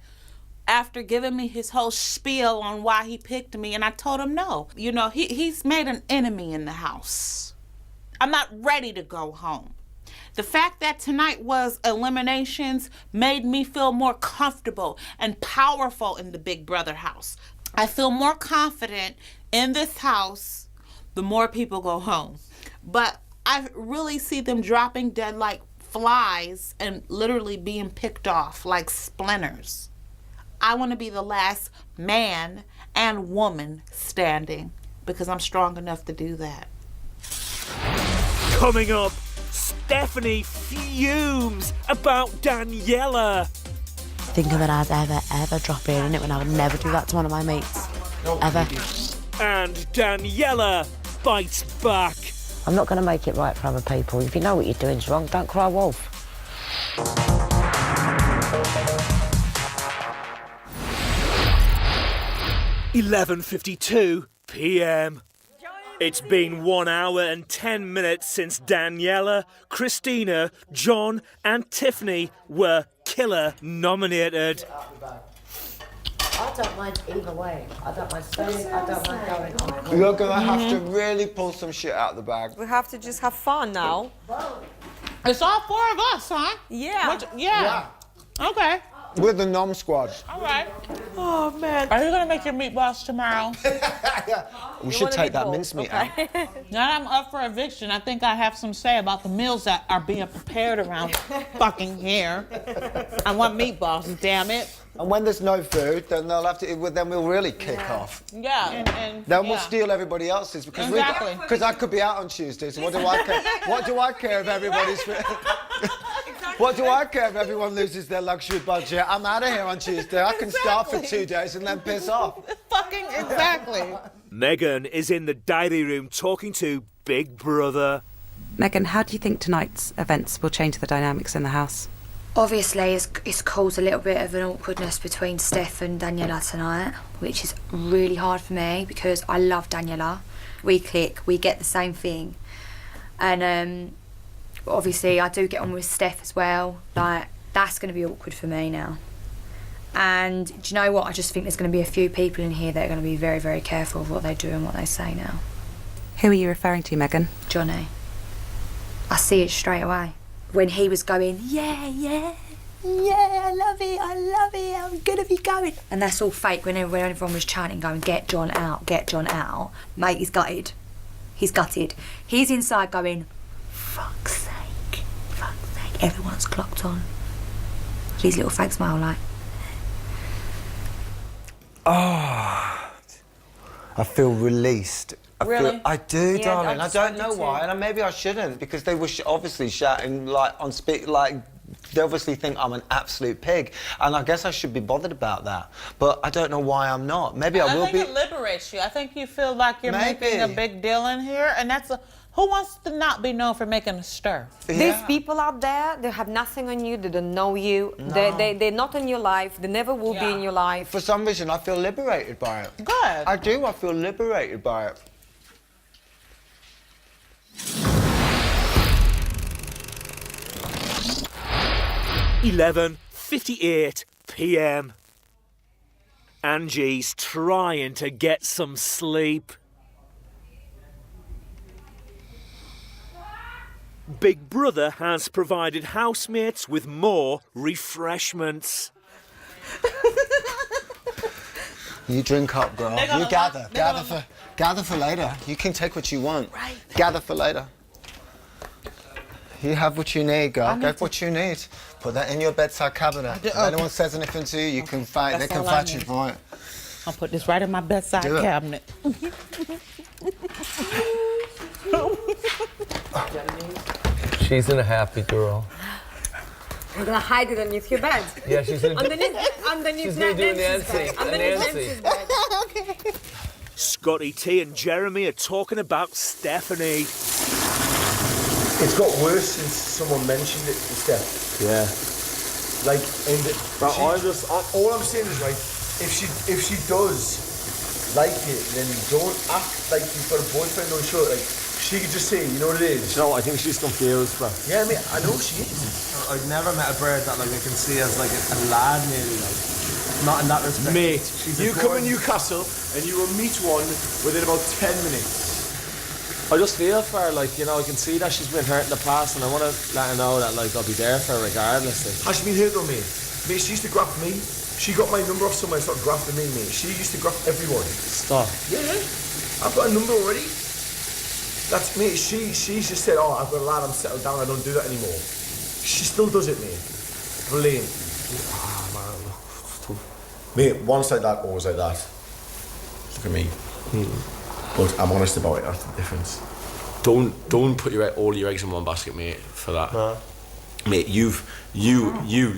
Speaker 13: after giving me his whole spiel on why he picked me, and I told him no. You know, he's made an enemy in the house. I'm not ready to go home. The fact that tonight was eliminations made me feel more comfortable and powerful in the Big Brother house. I feel more confident in this house the more people go home. But I really see them dropping dead like flies and literally being picked off like splinters. I want to be the last man and woman standing because I'm strong enough to do that.
Speaker 1: Coming up, Stephanie fumes about Daniela.
Speaker 18: Thinking that I'd ever drop in it when I would never do that to one of my mates. Ever.
Speaker 1: And Daniela bites back.
Speaker 8: I'm not going to make it right for other people. If you know what you're doing's wrong, don't cry wolf.
Speaker 1: 11:52 p.m. It's been 1 hour and 10 minutes since Daniela, Christina, John and Tiffany were killer nominated.
Speaker 8: I don't mind either way. I don't mind staying, I don't mind going.
Speaker 3: You're going to have to really pull some shit out of the bag.
Speaker 9: We have to just have fun now.
Speaker 13: It's all 4 of us, huh?
Speaker 9: Yeah.
Speaker 13: Yeah. Okay.
Speaker 3: We're the nom squad.
Speaker 13: All right.
Speaker 9: Oh, man.
Speaker 13: Are you going to make your meatballs tomorrow?
Speaker 3: We should take that mincemeat out.
Speaker 13: Now that I'm up for eviction, I think I have some say about the meals that are being prepared around fucking here. I want meatballs, damn it.
Speaker 3: And when there's no food, then they'll have to. Then we'll really kick off.
Speaker 13: Yeah, and
Speaker 3: Then we'll steal everybody else's because
Speaker 13: Exactly.
Speaker 3: I could be out on Tuesday. So what do I care? What do I care if everybody's? What do I care if everyone loses their luxury budget? I'm out of here on Tuesday. I can start for 2 days and then piss off.
Speaker 13: Fucking exactly.
Speaker 1: Megan is in the diary room talking to Big Brother.
Speaker 22: Megan, how do you think tonight's events will change the dynamics in the house?
Speaker 2: Obviously, it's caused a little bit of an awkwardness between Steph and Daniela tonight, which is really hard for me because I love Daniela. We click, we get the same thing. And obviously, I do get on with Steph as well. Like, that's going to be awkward for me now. And do you know what? I just think there's going to be a few people in here that are going to be very, very careful of what they do and what they say now.
Speaker 22: Who are you referring to, Megan?
Speaker 2: Johnny. I see it straight away. When he was going, yeah, I love it, I'm gonna be going. And that's all fake when everyone was chanting, going, get John out. Mate, he's gutted. He's gutted. He's inside going, fuck's sake. Everyone's clocked on. His little fake smile like.
Speaker 10: Oh.
Speaker 3: I feel released.
Speaker 9: Really?
Speaker 3: I do,
Speaker 9: Yeah,
Speaker 3: darling. I don't know
Speaker 9: too.
Speaker 3: why, and maybe I shouldn't, because they were obviously shouting like on they obviously think I'm an absolute pig, and I guess I should be bothered about that. But I don't know why I'm not. Maybe I will
Speaker 13: think
Speaker 3: be.
Speaker 13: it liberates you. I think you feel like you're making a
Speaker 3: Maybe.
Speaker 13: big deal in here, and who wants to not be known for making a stir?
Speaker 9: These people out there, they have nothing on you, they don't know you, they're not in your life, they never will be in your life.
Speaker 3: For some reason, I feel liberated by it.
Speaker 13: Good.
Speaker 3: I do. I feel liberated by it.
Speaker 1: £11:58 p.m. Angie's trying to get some sleep. Big Brother has provided housemates with more refreshments.
Speaker 3: You drink up, girl. You gather for later. You can take what you want. Right. Gather for later. You have what you need, girl. Get what you need. Put that in your bedside cabinet. If anyone says anything to you, you can fight. They can fight you for it.
Speaker 13: I'll put this right in my bedside cabinet.
Speaker 19: She's in a happy girl.
Speaker 9: I'm gonna hide it underneath your bed.
Speaker 19: Yeah, she's in
Speaker 9: underneath
Speaker 19: she's gonna do
Speaker 9: Nancy's bed. Underneath Nancy's bed.
Speaker 6: Okay.
Speaker 1: Scotty T and Jeremy are talking about Stephanie.
Speaker 10: It's got worse since someone mentioned it to Steph. Yeah. Like, all I'm saying is, right, if she does like it, then don't act like you've got a boyfriend on show. Like, she could just say, you know what it is.
Speaker 16: No, I think she's confused, bro.
Speaker 10: Yeah, I know she is.
Speaker 12: I've never met a bird that like I can see as like a lad nearly, like. Not in that respect.
Speaker 10: Mate, you come to Newcastle and you will meet one within about 10 minutes.
Speaker 16: I just feel for her, like, you know, I can see that she's been hurt in the past, and I want to let her know that, like, I'll be there for her regardless. Like.
Speaker 10: Has she been hurt on me? Mate, she used to graft me. She got my number off somewhere and started grafting me, mate. She used to graft everyone.
Speaker 16: Stop.
Speaker 10: Yeah, I've got a number already. That's me. She's just said, I've got a lad, I'm settled down, I don't do that anymore. She still does it, mate. Brilliant. Mate, once like that, always like that. Look at me. But I'm honest about it, that's the difference.
Speaker 16: Don't put all your eggs in one basket, mate, for that. Nah. Mate, you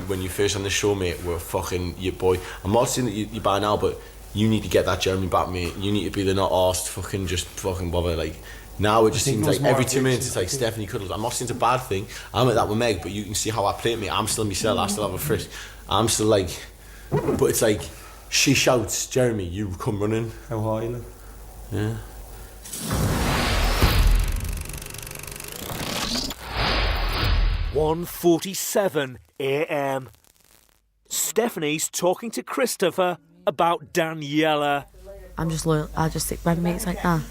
Speaker 16: when you first on the show, mate, were fucking your boy. I'm not saying that you're bad now, but you need to get that Jeremy back, mate. You need to be the not arsed fucking just fucking bother. Like, now it just seems like every 2 minutes it's like Stephanie Cuddles. I'm not saying it's a bad thing. I'm like that with Meg, but you can see how I play it, mate. I'm still myself, I still have a frisk. I'm still like, but it's like, she shouts, Jeremy, you come running.
Speaker 12: How high, like?
Speaker 16: Yeah.
Speaker 1: £1:47 a.m. Stephanie's talking to Christopher about Daniela.
Speaker 18: I'm just loyal. I just stick by my mates like that.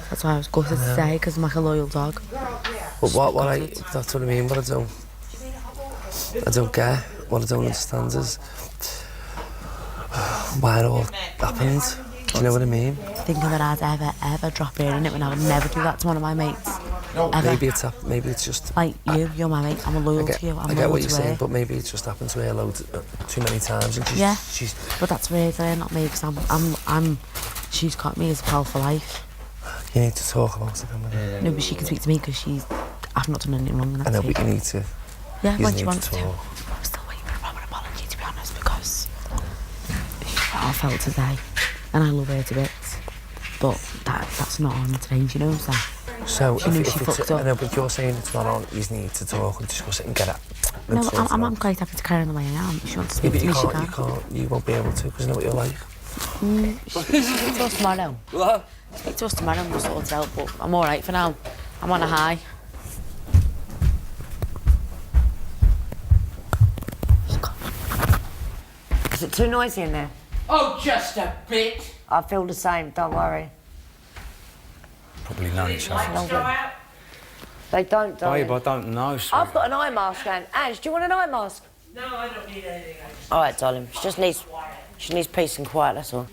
Speaker 18: That's why I was gutted today, because I'm like a loyal dog.
Speaker 19: But that's what I mean. What I don't get, what I don't understand is why it all happened. Do you know what I mean?
Speaker 18: Thinking that I'd ever drop in it when I would never do that to one of my mates. Ever.
Speaker 19: Maybe it's just
Speaker 18: like you're my mate. I'm loyal to you.
Speaker 19: I get what you're saying, but maybe it's just happened to her too many times. And she's
Speaker 18: but that's really not me, because she's got me as a pal for life.
Speaker 19: You need to talk about it.
Speaker 18: No, but she can speak to me because I've not done anything wrong.
Speaker 19: I know, but you need to.
Speaker 18: Yeah,
Speaker 19: when
Speaker 18: she wants
Speaker 19: to.
Speaker 18: I'm still waiting for a proper apology, to be honest, because I felt today, and I love her to bits. But that's not on today, you know what I'm saying?
Speaker 19: So
Speaker 18: she knew she fucked up.
Speaker 19: I know, but you're saying it's not on. You need to talk and discuss it and get it.
Speaker 18: No, I'm quite happy to carry on the way I am. If she wants to speak to me, she can.
Speaker 19: You won't be able to, because I know what you're like.
Speaker 18: Speak to us tomorrow.
Speaker 19: What?
Speaker 18: Speak to us tomorrow and we'll sort it out, but I'm alright for now. I'm on a high.
Speaker 8: Is it too noisy in there?
Speaker 9: Oh, just a bit.
Speaker 8: I feel the same, don't worry.
Speaker 4: Probably lunch, I think.
Speaker 8: They don't,
Speaker 4: Babe, I don't know. Sorry.
Speaker 8: I've got an eye mask on. Ange, do you want an eye mask?
Speaker 9: No, I don't need anything.
Speaker 8: All right, darling. She needs peace and quiet, that's all.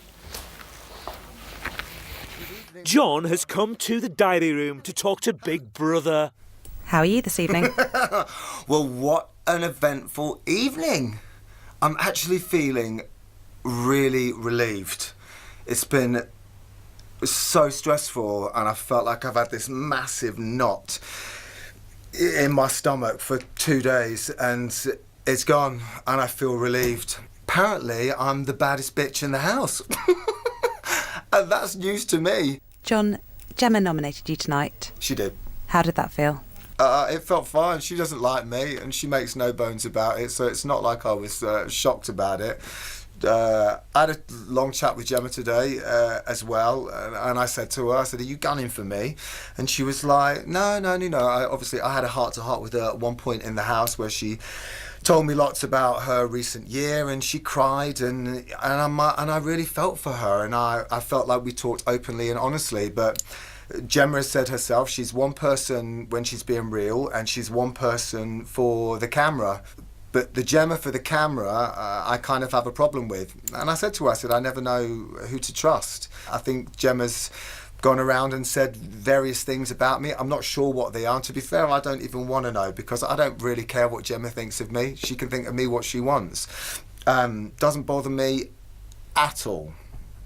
Speaker 1: John has come to the diary room to talk to Big Brother.
Speaker 22: How are you this evening?
Speaker 3: Well, what an eventful evening. I'm actually feeling really relieved. It's been was so stressful, and I felt like I've had this massive knot in my stomach for 2 days, and it's gone, and I feel relieved. Apparently, I'm the baddest bitch in the house. And that's news to me.
Speaker 22: John, Gemma nominated you tonight.
Speaker 3: She did.
Speaker 22: How did that feel?
Speaker 3: It felt fine. She doesn't like me, and she makes no bones about it, so it's not like I was shocked about it. I had a long chat with Gemma today as well, and I said to her, I said, are you gunning for me? And she was like, no. I had a heart-to-heart with her at one point in the house where she told me lots about her recent year, and she cried, and I really felt for her, and I felt like we talked openly and honestly. But Gemma has said herself, she's one person when she's being real, and she's one person for the camera. But the Gemma for the camera, I kind of have a problem with. And I said to her, I said, I never know who to trust. I think Gemma's gone around and said various things about me. I'm not sure what they are. And to be fair, I don't even want to know, because I don't really care what Gemma thinks of me. She can think of me what she wants. Doesn't bother me at all.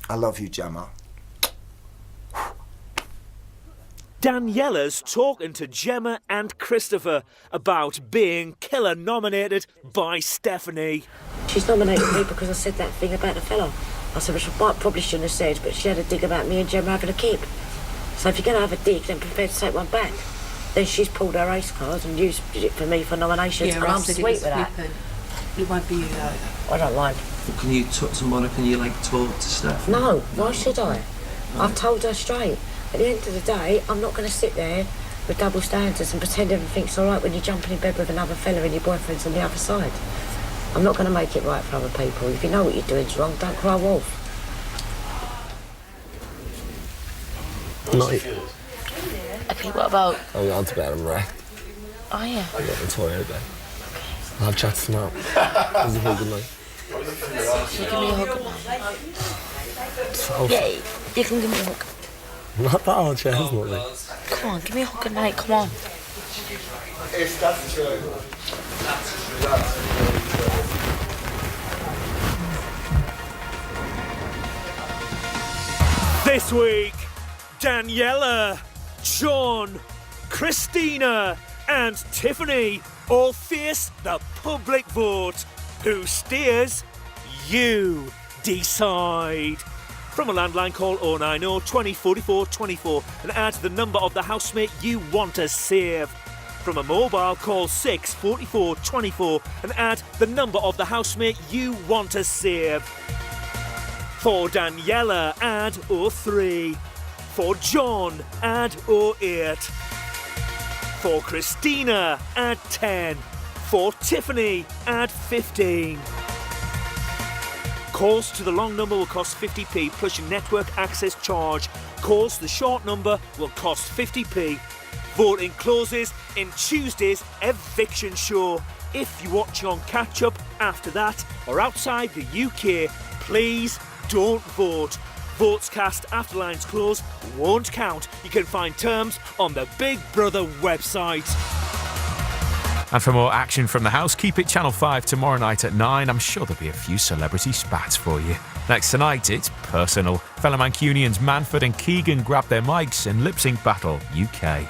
Speaker 3: I love you, Gemma.
Speaker 1: Daniela's talking to Gemma and Christopher about being killer nominated by Stephanie.
Speaker 8: She's nominated me because I said that thing about the fella. I said, which I probably shouldn't have said, but she had a dig about me and Gemma having a kip. So if you're going to have a dig, then prepare to take one back. Then she's pulled her race card and used it for me for nominations, and I'm sweet with that.
Speaker 21: It won't be you though.
Speaker 8: I don't mind.
Speaker 17: Can you talk to Monica? Can you talk to Steph?
Speaker 8: No, why should I? I've told her straight. At the end of the day, I'm not going to sit there with double standards and pretend everything's all right when you're jumping in bed with another fella and your boyfriend's on the other side. I'm not going to make it right for other people. If you know what you're doing's wrong, don't cry wolf.
Speaker 12: Night.
Speaker 18: Okay, what about...
Speaker 12: I'm going to bed, I'm wrecked.
Speaker 18: Oh, yeah.
Speaker 12: I'm going to the toilet again. I'll have chats tomorrow. This is a good night.
Speaker 18: So give me a hug.
Speaker 12: So
Speaker 18: Yeah, you can give me a hug.
Speaker 12: not that old chestnut.
Speaker 18: Come on, give me a hug, mate, come on.
Speaker 1: This week, Daniela, John, Christina and Tiffany all face the public vote. Who steers? You decide. From a landline, call 090 20 44 24 and add the number of the housemate you want to save. From a mobile, call 6 44 24 and add the number of the housemate you want to save. For Daniela, add 03. For John, add 08. For Christina, add 10. For Tiffany, add 15. Calls to the long number will cost 50p plus your network access charge. Calls to the short number will cost 50p. Voting closes in Tuesday's eviction show. If you're watching on catch up after that or outside the UK, please don't vote. Votes cast after lines close won't count. You can find terms on the Big Brother website.
Speaker 20: And for more action from the house, keep it Channel 5 tomorrow night at 9. I'm sure there'll be a few celebrity spats for you. Next tonight, it's personal. Fellow Mancunians Manford and Keegan grab their mics in Lip Sync Battle UK.